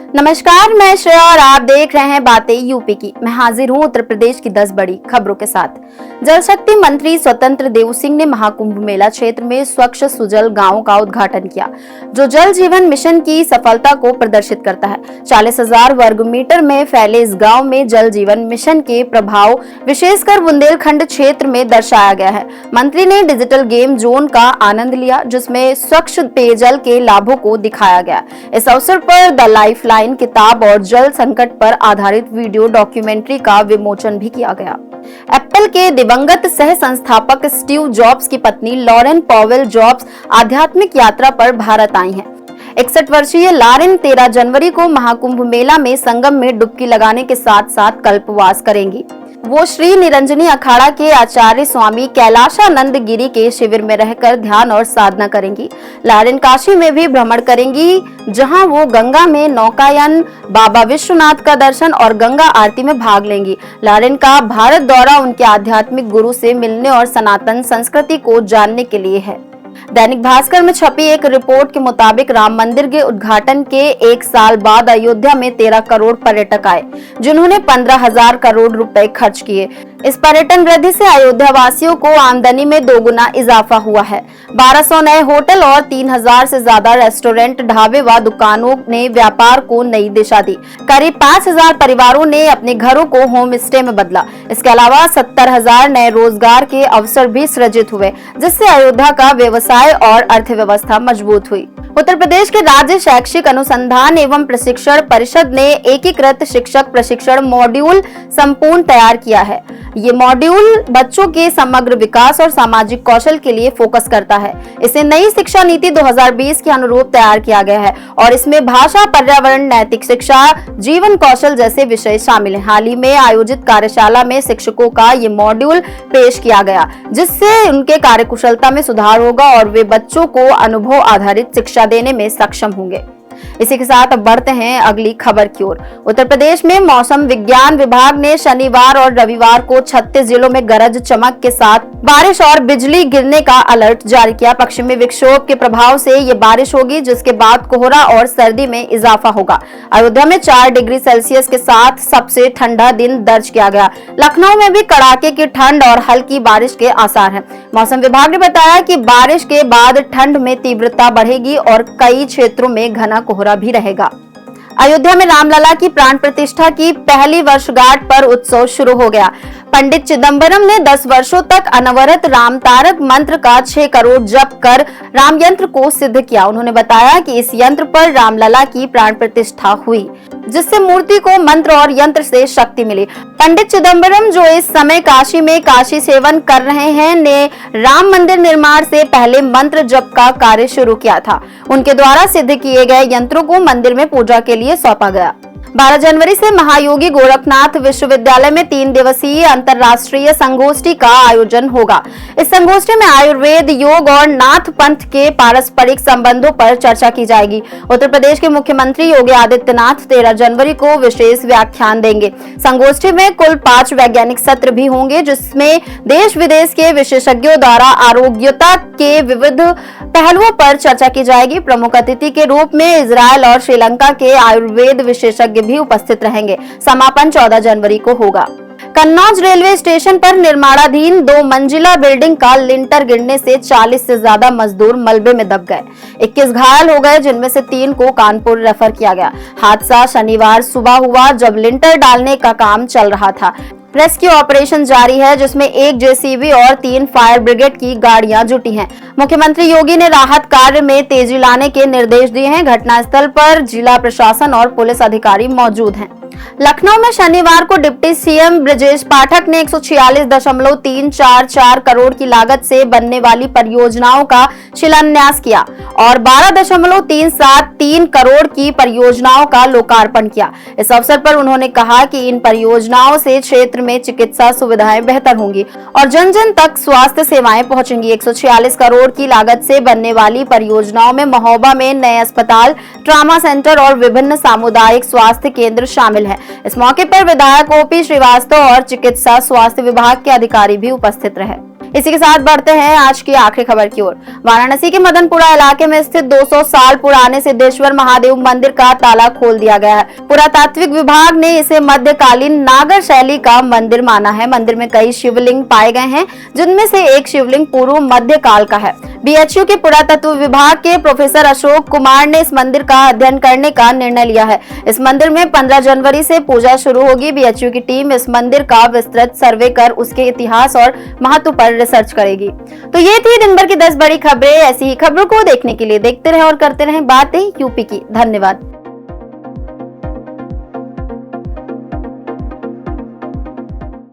नमस्कार, मैं श्रेया और आप देख रहे हैं बातें यूपी की। मैं हाजिर हूं उत्तर प्रदेश की 10 बड़ी खबरों के साथ। जल शक्ति मंत्री स्वतंत्र देव सिंह ने महाकुंभ मेला क्षेत्र में स्वच्छ सुजल गांव का उद्घाटन किया, जो जल जीवन मिशन की सफलता को प्रदर्शित करता है। 40,000 वर्ग मीटर में फैले इस गांव में जल जीवन मिशन के प्रभाव विशेषकर बुंदेलखंड क्षेत्र में दर्शाया गया है। मंत्री ने डिजिटल गेम जोन का आनंद लिया, जिसमें स्वच्छ पेयजल के लाभों को दिखाया गया। इस अवसर पर द लाइफलाइन किताब और जल संकट पर आधारित वीडियो डॉक्यूमेंट्री का विमोचन भी किया गया। एप्पल के दिवंगत सह संस्थापक स्टीव जॉब्स की पत्नी लॉरेन पॉवेल जॉब्स आध्यात्मिक यात्रा पर भारत आई हैं। 61 वर्षीय लॉरेन 13 जनवरी को महाकुंभ मेला में संगम में डुबकी लगाने के साथ साथ कल्पवास करेंगी। वो श्री निरंजनी अखाड़ा के आचार्य स्वामी कैलाशानंद गिरी के शिविर में रहकर ध्यान और साधना करेंगी। लॉरेन काशी में भी भ्रमण करेंगी, जहां वो गंगा में नौकायन, बाबा विश्वनाथ का दर्शन और गंगा आरती में भाग लेंगी। लॉरेन का भारत दौरा उनके आध्यात्मिक गुरु से मिलने और सनातन संस्कृति को जानने के लिए है। दैनिक भास्कर में छपी एक रिपोर्ट के मुताबिक राम मंदिर के उद्घाटन के 1 साल बाद अयोध्या में 13 करोड़ पर्यटक आए, जिन्होंने 15,000 करोड़ रुपए खर्च किए। इस पर्यटन वृद्धि से अयोध्या वासियों को आमदनी में 2 गुना इजाफा हुआ है। 1200 नए होटल और 3000 से ज्यादा रेस्टोरेंट, ढाबे व दुकानों ने व्यापार को नई दिशा दी। करीब 5000 परिवारों ने अपने घरों को होम स्टे में बदला। इसके अलावा 70,000 नए रोजगार के अवसर भी सृजित हुए, जिससे अयोध्या का व्यवसाय और अर्थव्यवस्था मजबूत हुई। उत्तर प्रदेश के राज्य शैक्षिक अनुसंधान एवं प्रशिक्षण परिषद ने एकीकृत शिक्षक प्रशिक्षण मॉड्यूल संपूर्ण तैयार किया है। ये मॉड्यूल बच्चों के समग्र विकास और सामाजिक कौशल के लिए फोकस करता है। इसे नई शिक्षा नीति 2020 के अनुरूप तैयार किया गया है और इसमें भाषा, पर्यावरण, नैतिक शिक्षा, जीवन कौशल जैसे विषय शामिल हैं। हाल ही में आयोजित कार्यशाला में शिक्षकों का ये मॉड्यूल पेश किया गया, जिससे उनके कार्यकुशलता में सुधार होगा और वे बच्चों को अनुभव आधारित शिक्षा देने में सक्षम होंगे। इसी के साथ अब बढ़ते हैं अगली खबर की ओर। उत्तर प्रदेश में मौसम विज्ञान विभाग ने शनिवार और रविवार को 36 जिलों में गरज चमक के साथ बारिश और बिजली गिरने का अलर्ट जारी किया। पश्चिमी विक्षोभ के प्रभाव से ये बारिश होगी, जिसके बाद कोहरा और सर्दी में इजाफा होगा। अयोध्या में 4 डिग्री सेल्सियस के साथ सबसे ठंडा दिन दर्ज किया गया। लखनऊ में भी कड़ाके की ठंड और हल्की बारिश के आसार हैं। मौसम विभाग ने बताया कि बारिश के बाद ठंड में तीव्रता बढ़ेगी और कई क्षेत्रों में घना कोहरा भी रहेगा। अयोध्या में रामलला की प्राण प्रतिष्ठा की पहली वर्षगांठ पर उत्सव शुरू हो गया। पंडित चिदंबरम ने 10 वर्षों तक अनवरत राम तारक मंत्र का 6 करोड़ जप कर राम यंत्र को सिद्ध किया। उन्होंने बताया कि इस यंत्र पर रामलला की प्राण प्रतिष्ठा हुई, जिससे मूर्ति को मंत्र और यंत्र से शक्ति मिली। पंडित चिदंबरम, जो इस समय काशी में काशी सेवन कर रहे हैं, ने राम मंदिर निर्माण से पहले मंत्र जप का कार्य शुरू किया था। उनके द्वारा सिद्ध किए गए यंत्रों को मंदिर में पूजा के लिए सौंपा गया। 12 जनवरी से महायोगी गोरखनाथ विश्वविद्यालय में 3 दिवसीय अंतर्राष्ट्रीय संगोष्ठी का आयोजन होगा। इस संगोष्ठी में आयुर्वेद, योग और नाथ पंथ के पारस्परिक संबंधों पर चर्चा की जाएगी। उत्तर प्रदेश के मुख्यमंत्री योगी आदित्यनाथ 13 जनवरी को विशेष व्याख्यान देंगे। संगोष्ठी में कुल 5 वैज्ञानिक सत्र भी होंगे, जिसमें देश विदेश के विशेषज्ञों द्वारा आरोग्यता के विविध पहलुओं पर चर्चा की जाएगी। प्रमुख अतिथि के रूप में इजराइल और श्रीलंका के आयुर्वेद विशेषज्ञ भी उपस्थित रहेंगे। समापन 14 जनवरी को होगा। कन्नौज रेलवे स्टेशन पर निर्माणाधीन 2 मंजिला बिल्डिंग का लिंटर गिरने से 40 से ज्यादा मजदूर मलबे में दब गए। 21 घायल हो गए, जिनमें से 3 को कानपुर रेफर किया गया। हादसा शनिवार सुबह हुआ, जब लिंटर डालने का काम चल रहा था। रेस्क्यू ऑपरेशन जारी है, जिसमें 1 जेसीबी और 3 फायर ब्रिगेड की गाड़ियां जुटी हैं। मुख्यमंत्री योगी ने राहत कार्य में तेजी लाने के निर्देश दिए हैं। घटनास्थल पर जिला प्रशासन और पुलिस अधिकारी मौजूद हैं। लखनऊ में शनिवार को डिप्टी सीएम ब्रजेश पाठक ने 146.344 करोड़ की लागत से बनने वाली परियोजनाओं का शिलान्यास किया और 12.373 करोड़ की परियोजनाओं का लोकार्पण किया। इस अवसर पर उन्होंने कहा कि इन परियोजनाओं से क्षेत्र में चिकित्सा सुविधाएं बेहतर होंगी और जन जन तक स्वास्थ्य सेवाएं पहुंचेंगी। 146 करोड़ की लागत से बनने वाली परियोजनाओं में महोबा में नए अस्पताल, ट्रामा सेंटर और विभिन्न सामुदायिक स्वास्थ्य केंद्र शामिल है। इस मौके पर विधायक ओपी श्रीवास्तव और चिकित्सा स्वास्थ्य विभाग के अधिकारी भी उपस्थित रहे। इसी के साथ बढ़ते हैं आज की आखिरी खबर की ओर। वाराणसी के मदनपुरा इलाके में स्थित 200 साल पुराने सिद्धेश्वर महादेव मंदिर का ताला खोल दिया गया है। पुरातात्विक विभाग ने इसे मध्यकालीन नागर शैली का मंदिर माना है। मंदिर में कई शिवलिंग पाए गए हैं, जिनमें से एक शिवलिंग पूर्व मध्य काल का है। बीएचयू के पुरातत्व विभाग के प्रोफेसर अशोक कुमार ने इस मंदिर का अध्ययन करने का निर्णय लिया है। इस मंदिर में 15 जनवरी से पूजा शुरू होगी। बीएचयू की टीम इस मंदिर का विस्तृत सर्वे कर उसके इतिहास और महत्व पर रिसर्च करेगी। तो ये थी दिन भर की 10 बड़ी खबरें। ऐसी ही खबरों को देखने के लिए देखते रहें और करते रहें बातें यूपी की। धन्यवाद।